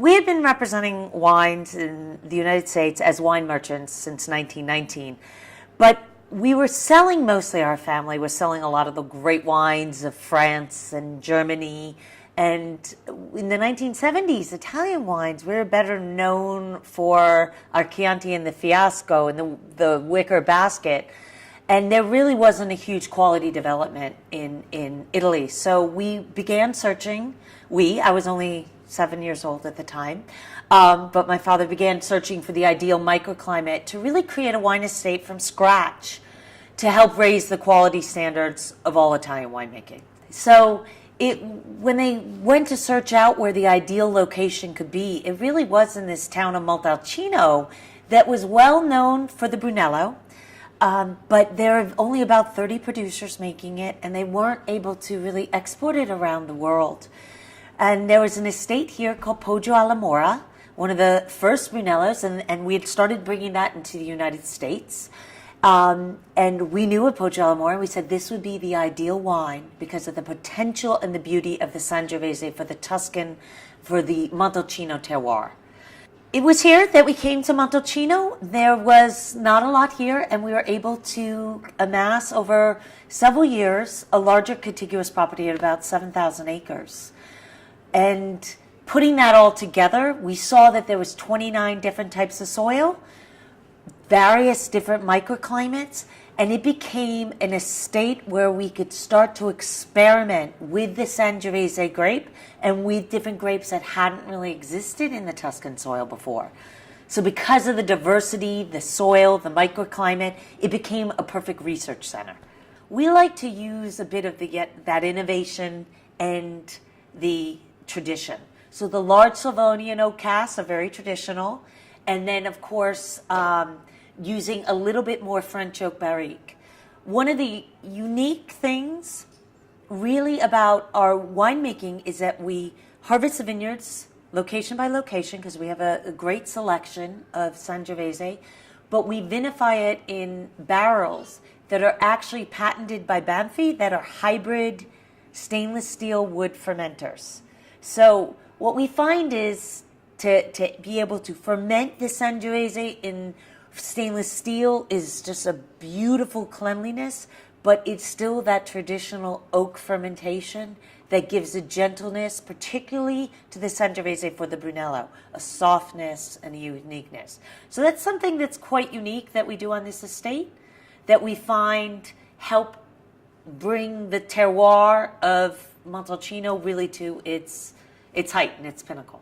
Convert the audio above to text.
we had been representing wines in the United States as wine merchants since 1919, but we were selling, mostly our family was selling a lot of the great wines of France and Germany. And in the 1970s, Italian wines, we were better known for our Chianti and the Fiasco and the wicker basket. And there really wasn't a huge quality development in Italy. So we began searching. I was only 7 years old at the time, but my father began searching for the ideal microclimate to really create a wine estate from scratch to help raise the quality standards of all Italian winemaking. So when they went to search out where the ideal location could be, it really was in this town of Montalcino that was well known for the Brunello, but there are only about 30 producers making it, and they weren't able to really export it around the world. And there was an estate here called Poggio alla Mora, one of the first Brunellos, and we had started bringing that into the United States. And we knew of Poggio alla Mora, and we said this would be the ideal wine because of the potential and the beauty of the Sangiovese for the Tuscan, for the Montalcino terroir. It was here that we came to Montalcino. There was not a lot here, and we were able to amass over several years a larger contiguous property at about 7,000 acres. And putting that all together, we saw that there was 29 different types of soil, various different microclimates, and it became an estate where we could start to experiment with the Sangiovese grape and with different grapes that hadn't really existed in the Tuscan soil before. So because of the diversity, the soil, the microclimate, it became a perfect research center. We like to use a bit of that innovation and the tradition. So the large Slavonian oak casks are very traditional, and then of course using a little bit more French oak barrique. One of the unique things really about our winemaking is that we harvest the vineyards location by location because we have a great selection of Sangiovese, but we vinify it in barrels that are actually patented by Banfi that are hybrid stainless steel wood fermenters. So what we find is to be able to ferment the Sangiovese in stainless steel is just a beautiful cleanliness, but it's still that traditional oak fermentation that gives a gentleness, particularly to the Sangiovese for the Brunello, a softness and a uniqueness. So that's something that's quite unique that we do on this estate, that we find help bring the terroir of Montalcino really to its height and its pinnacle.